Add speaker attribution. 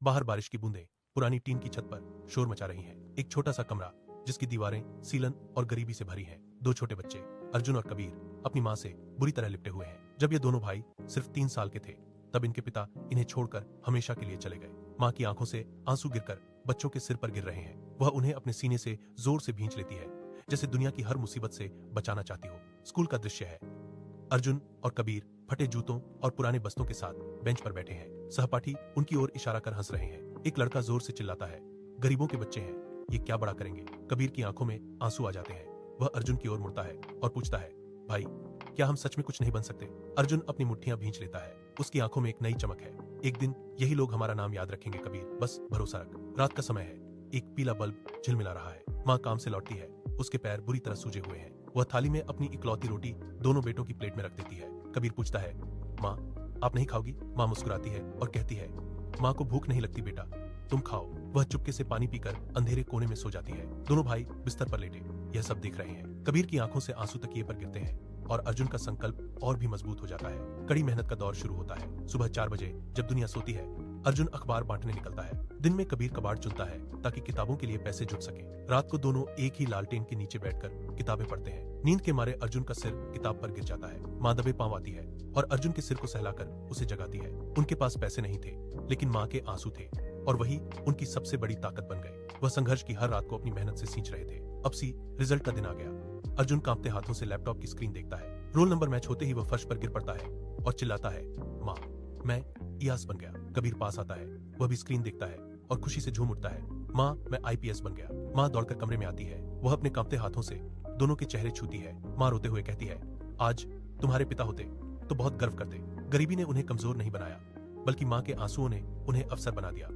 Speaker 1: बाहर बारिश की बूंदें पुरानी टीन की छत पर शोर मचा रही हैं। एक छोटा सा कमरा जिसकी दीवारें सीलन और गरीबी से भरी हैं। दो छोटे बच्चे अर्जुन और कबीर अपनी मां से बुरी तरह लिपटे हुए हैं। जब ये दोनों भाई सिर्फ 3 साल के थे तब इनके पिता इन्हें छोड़कर हमेशा के लिए चले गए। मां की आंखों से आंसू गिरकर बच्चों के सिर पर गिर रहे हैं। वह उन्हें अपने सीने से जोर से भींच लेती है, जैसे दुनिया की हर मुसीबत से बचाना चाहती हो। स्कूल का दृश्य है। अर्जुन और कबीर फटे जूतों और पुराने बस्तों के साथ बेंच पर बैठे हैं। सहपाठी उनकी ओर इशारा कर हंस रहे हैं। एक लड़का जोर से चिल्लाता है, गरीबों के बच्चे हैं, ये क्या बड़ा करेंगे। कबीर की आंखों में आंसू आ जाते हैं। वह अर्जुन की ओर मुड़ता है और पूछता है, भाई क्या हम सच में कुछ नहीं बन सकते। अर्जुन अपनी मुट्ठियां भींच लेता है। उसकी आंखों में एक नई चमक है। एक दिन यही लोग हमारा नाम याद रखेंगे कबीर, बस भरोसा रख। रात का समय है। एक पीला बल्ब झिलमिला रहा है। माँ काम से लौटती है। उसके पैर बुरी तरह सूजे हुए हैं। वह थाली में अपनी इकलौती रोटी दोनों बेटों की प्लेट में रख देती है। कबीर पूछता है, माँ आप नहीं खाओगी। माँ मुस्कुराती है और कहती है, माँ को भूख नहीं लगती बेटा, तुम खाओ। वह चुपके से पानी पीकर अंधेरे कोने में सो जाती है। दोनों भाई बिस्तर पर लेटे यह सब देख रहे हैं। कबीर की आंखों से आंसू तकिए पर गिरते हैं और अर्जुन का संकल्प और भी मजबूत हो जाता है। कड़ी मेहनत का दौर शुरू होता है। सुबह 4 बजे जब दुनिया सोती है, अर्जुन अखबार बांटने निकलता है। दिन में कबीर कबाड़ चुनता है ताकि किताबों के लिए पैसे जुट सके। रात को दोनों एक ही लालटेन के नीचे बैठकर किताबें पढ़ते हैं। नींद के मारे अर्जुन का सिर किताब पर गिर जाता है। माँ दबे पांव आती है और अर्जुन के सिर को सहलाकर उसे जगाती है। उनके पास पैसे नहीं थे, लेकिन माँ के आंसू थे और वही उनकी सबसे बड़ी ताकत बन गए। वह संघर्ष की हर रात को अपनी मेहनत से सींच रहे थे। अब सी रिजल्ट का दिन आ गया। अर्जुन कांपते हाथों से लैपटॉप की स्क्रीन देखता है। रोल नंबर मैच होते ही वह फर्श पर गिर पड़ता है और चिल्लाता है, माँ मैं IAS बन गया। कबीर पास आता है। वह भी स्क्रीन देखता है और खुशी से झूम उठता है, माँ मैं IPS बन गया। माँ दौड़कर कमरे में आती है। वह अपने कांपते हाथों से दोनों के चेहरे छूती है। माँ रोते हुए कहती है, आज तुम्हारे पिता होते तो बहुत गर्व करते। गरीबी ने उन्हें कमजोर नहीं बनाया, बल्कि माँ के आंसुओं ने उन्हें अफसर बना दिया।